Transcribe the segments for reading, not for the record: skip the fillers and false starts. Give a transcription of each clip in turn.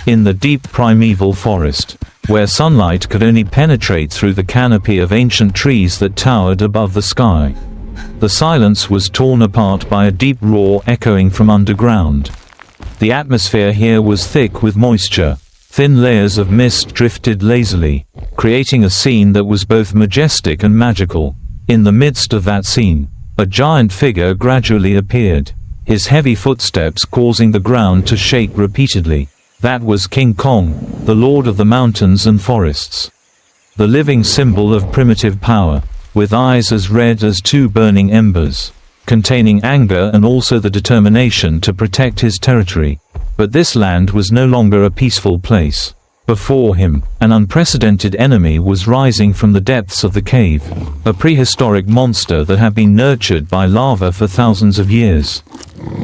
In the deep primeval forest, where sunlight could only penetrate through the canopy of ancient trees that towered above the sky, the silence was torn apart by a deep roar echoing from underground. The atmosphere here was thick with moisture. Thin layers of mist drifted lazily, creating a scene that was both majestic and magical. In the midst of that scene, a giant figure gradually appeared, his heavy footsteps causing the ground to shake repeatedly. That was King Kong, the lord of the mountains and forests. The living symbol of primitive power, with eyes as red as two burning embers, containing anger and also the determination to protect his territory. But this land was no longer a peaceful place. Before him, an unprecedented enemy was rising from the depths of the cave, a prehistoric monster that had been nurtured by lava for thousands of years.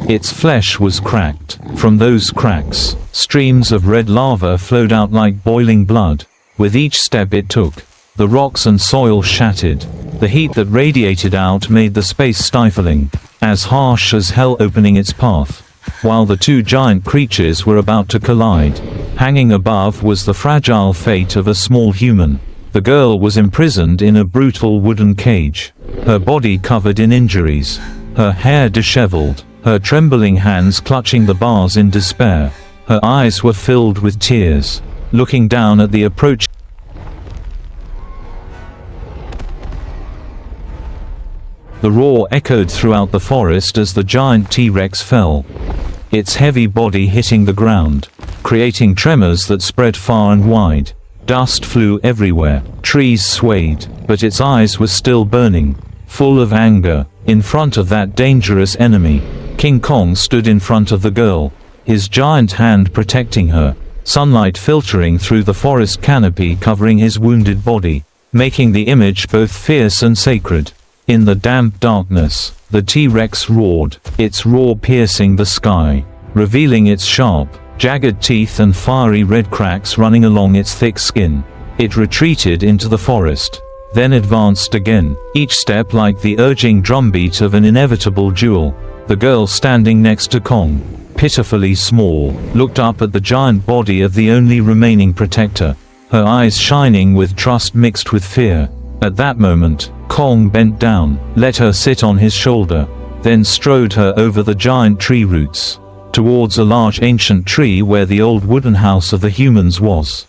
Its flesh was cracked. From those cracks, streams of red lava flowed out like boiling blood. With each step it took, the rocks and soil shattered. The heat that radiated out made the space stifling, as harsh as hell opening its path. While the two giant creatures were about to collide, hanging above was the fragile fate of a small human. The girl was imprisoned in a brutal wooden cage, her body covered in injuries, her hair disheveled, her trembling hands clutching the bars in despair. Her eyes were filled with tears, looking down at the approaching. The roar echoed throughout the forest as the giant T-Rex fell, its heavy body hitting the ground, creating tremors that spread far and wide. Dust flew everywhere, trees swayed, but its eyes were still burning, full of anger. In front of that dangerous enemy, King Kong stood in front of the girl, his giant hand protecting her, sunlight filtering through the forest canopy covering his wounded body, making the image both fierce and sacred. In the damp darkness, the T-Rex roared, its roar piercing the sky, revealing its sharp, jagged teeth and fiery red cracks running along its thick skin. It retreated into the forest, then advanced again, each step like the urging drumbeat of an inevitable duel. The girl standing next to Kong, pitifully small, looked up at the giant body of the only remaining protector, her eyes shining with trust mixed with fear. At that moment, Kong bent down, let her sit on his shoulder, then strode her over the giant tree roots, towards a large ancient tree where the old wooden house of the humans was.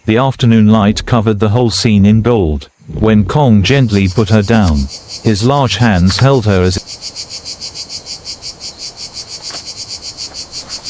The afternoon light covered the whole scene in gold. When Kong gently put her down, his large hands held her as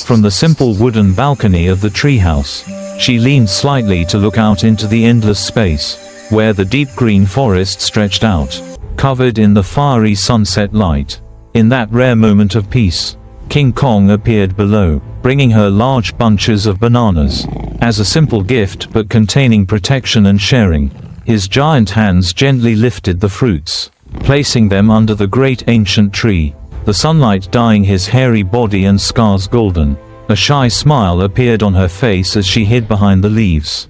from the simple wooden balcony of the treehouse, she leaned slightly to look out into the endless space, where the deep green forest stretched out, covered in the fiery sunset light. In that rare moment of peace, King Kong appeared below, bringing her large bunches of bananas, as a simple gift but containing protection and sharing. His giant hands gently lifted the fruits, placing them under the great ancient tree, the sunlight dyeing his hairy body and scars golden. A shy smile appeared on her face as she hid behind the leaves.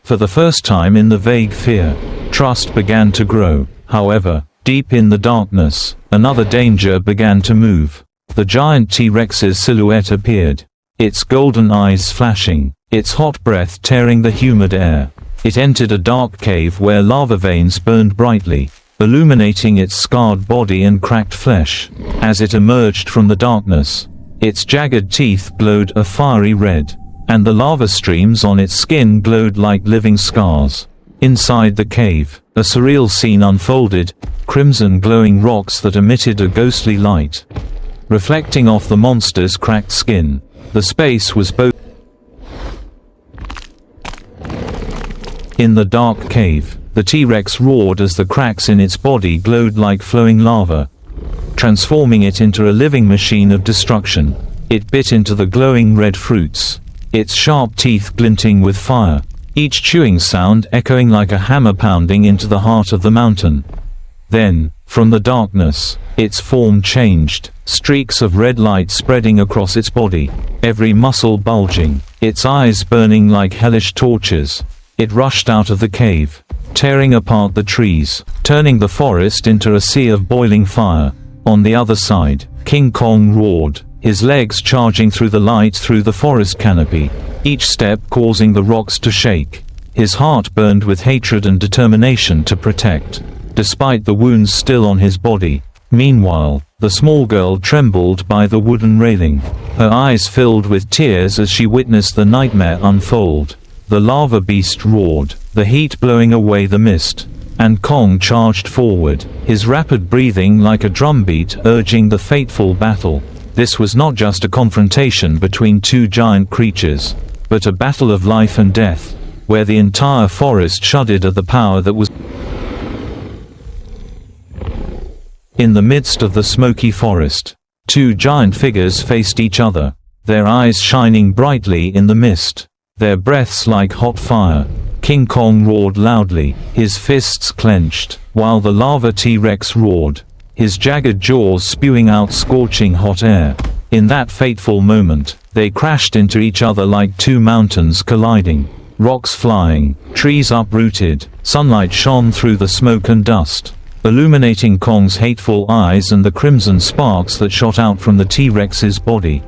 For the first time in the vague fear, trust began to grow. However, deep in the darkness, another danger began to move. The giant T-Rex's silhouette appeared, its golden eyes flashing, its hot breath tearing the humid air. It entered a dark cave where lava veins burned brightly, illuminating its scarred body and cracked flesh. As it emerged from the darkness, its jagged teeth glowed a fiery red, and the lava streams on its skin glowed like living scars. Inside the cave, a surreal scene unfolded, crimson glowing rocks that emitted a ghostly light, reflecting off the monster's cracked skin. The space was both. In the dark cave, the T-Rex roared as the cracks in its body glowed like flowing lava, transforming it into a living machine of destruction. It bit into the glowing red fruits, its sharp teeth glinting with fire, each chewing sound echoing like a hammer pounding into the heart of the mountain. Then, from the darkness, its form changed, streaks of red light spreading across its body, every muscle bulging, its eyes burning like hellish torches. It rushed out of the cave, tearing apart the trees, turning the forest into a sea of boiling fire. On the other side, King Kong roared, his legs charging through the light through the forest canopy, each step causing the rocks to shake. His heart burned with hatred and determination to protect, despite the wounds still on his body. Meanwhile, the small girl trembled by the wooden railing. Her eyes filled with tears as she witnessed the nightmare unfold. The lava beast roared, the heat blowing away the mist, and Kong charged forward, his rapid breathing like a drumbeat urging the fateful battle. This was not just a confrontation between two giant creatures, but a battle of life and death, where the entire forest shuddered at the power that was. In the midst of the smoky forest, two giant figures faced each other, their eyes shining brightly in the mist, their breaths like hot fire. King Kong roared loudly, his fists clenched, while the lava T-Rex roared, his jagged jaws spewing out scorching hot air. In that fateful moment, they crashed into each other like two mountains colliding, rocks flying, trees uprooted. Sunlight shone through the smoke and dust, illuminating Kong's hateful eyes and the crimson sparks that shot out from the T-Rex's body.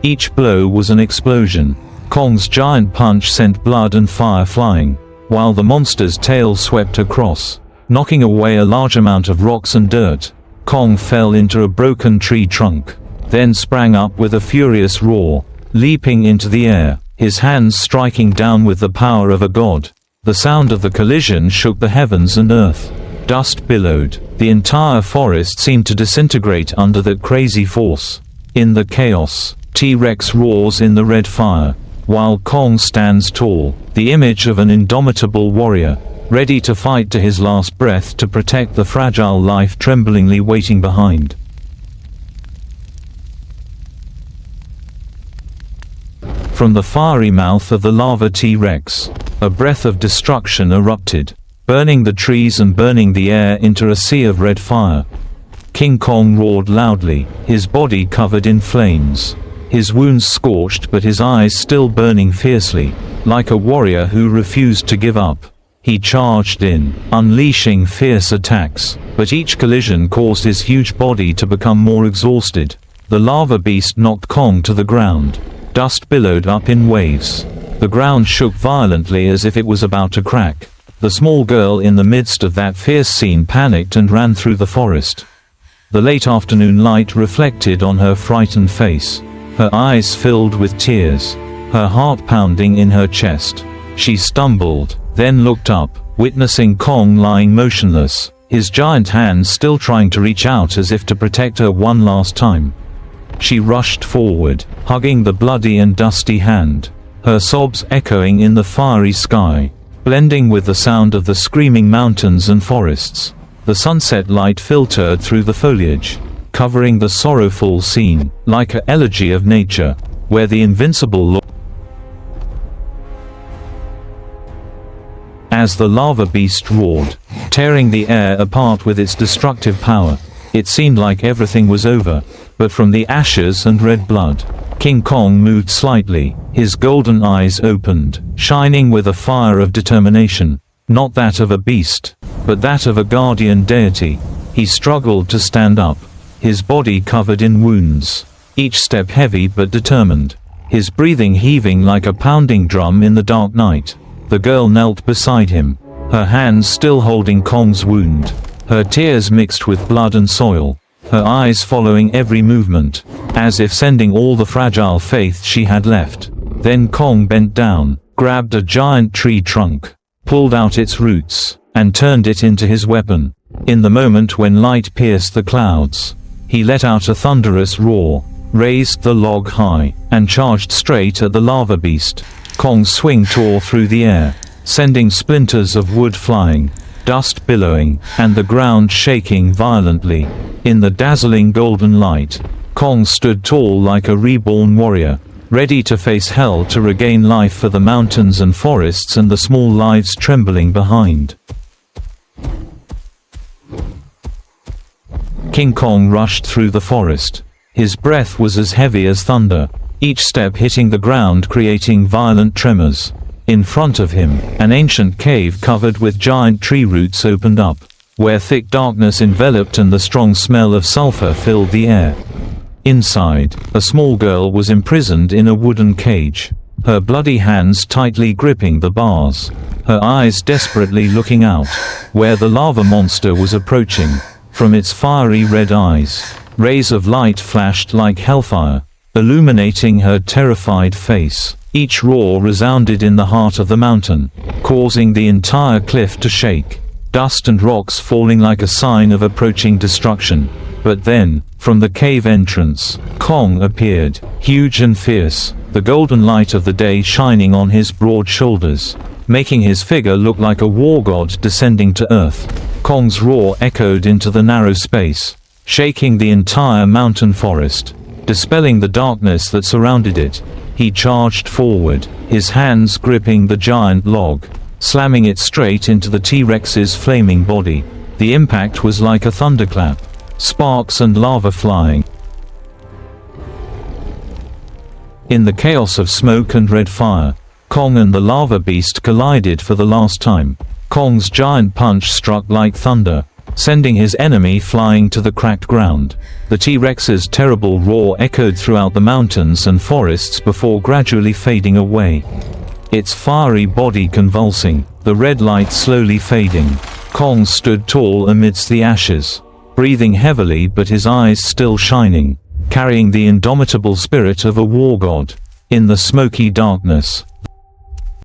Each blow was an explosion. Kong's giant punch sent blood and fire flying, while the monster's tail swept across, knocking away a large amount of rocks and dirt. Kong fell into a broken tree trunk, then sprang up with a furious roar, leaping into the air, his hands striking down with the power of a god. The sound of the collision shook the heavens and earth. Dust billowed. The entire forest seemed to disintegrate under that crazy force. In the chaos, T-Rex roars in the red fire, while Kong stands tall, the image of an indomitable warrior, ready to fight to his last breath to protect the fragile life tremblingly waiting behind. From the fiery mouth of the lava T-Rex, a breath of destruction erupted, burning the trees and burning the air into a sea of red fire. King Kong roared loudly, his body covered in flames, his wounds scorched but his eyes still burning fiercely, like a warrior who refused to give up. He charged in, unleashing fierce attacks, but each collision caused his huge body to become more exhausted. The lava beast knocked Kong to the ground. Dust billowed up in waves. The ground shook violently as if it was about to crack. The small girl in the midst of that fierce scene panicked and ran through the forest. The late afternoon light reflected on her frightened face. Her eyes filled with tears, her heart pounding in her chest. She stumbled, then looked up, witnessing Kong lying motionless, his giant hands still trying to reach out as if to protect her one last time. She rushed forward, hugging the bloody and dusty hand, her sobs echoing in the fiery sky, blending with the sound of the screaming mountains and forests. The sunset light filtered through the foliage, covering the sorrowful scene, like an elegy of nature, where the invincible as the lava beast roared, tearing the air apart with its destructive power. It seemed like everything was over, but from the ashes and red blood, King Kong moved slightly, his golden eyes opened, shining with a fire of determination, not that of a beast, but that of a guardian deity. He struggled to stand up, his body covered in wounds, each step heavy but determined, his breathing heaving like a pounding drum in the dark night. The girl knelt beside him, her hands still holding Kong's wound, her tears mixed with blood and soil, her eyes following every movement, as if sending all the fragile faith she had left. Then Kong bent down, grabbed a giant tree trunk, pulled out its roots, and turned it into his weapon. In the moment when light pierced the clouds, he let out a thunderous roar, raised the log high, and charged straight at the lava beast. Kong's swing tore through the air, sending splinters of wood flying, dust billowing, and the ground shaking violently. In the dazzling golden light, Kong stood tall like a reborn warrior, ready to face hell to regain life for the mountains and forests and the small lives trembling behind. King Kong rushed through the forest. His breath was as heavy as thunder, each step hitting the ground creating violent tremors. In front of him, an ancient cave covered with giant tree roots opened up, where thick darkness enveloped and the strong smell of sulfur filled the air. Inside, a small girl was imprisoned in a wooden cage, her bloody hands tightly gripping the bars, her eyes desperately looking out, where the lava monster was approaching. From its fiery red eyes, rays of light flashed like hellfire, illuminating her terrified face. Each roar resounded in the heart of the mountain, causing the entire cliff to shake, dust and rocks falling like a sign of approaching destruction. But then, from the cave entrance, Kong appeared, huge and fierce, the golden light of the day shining on his broad shoulders, making his figure look like a war god descending to earth. Kong's roar echoed into the narrow space, shaking the entire mountain forest, dispelling the darkness that surrounded it. He charged forward, his hands gripping the giant log, slamming it straight into the T-Rex's flaming body. The impact was like a thunderclap, sparks and lava flying. In the chaos of smoke and red fire, Kong and the lava beast collided for the last time. Kong's giant punch struck like thunder, sending his enemy flying to the cracked ground. The T-Rex's terrible roar echoed throughout the mountains and forests before gradually fading away, its fiery body convulsing, the red light slowly fading. Kong stood tall amidst the ashes, breathing heavily but his eyes still shining, carrying the indomitable spirit of a war god. In the smoky darkness,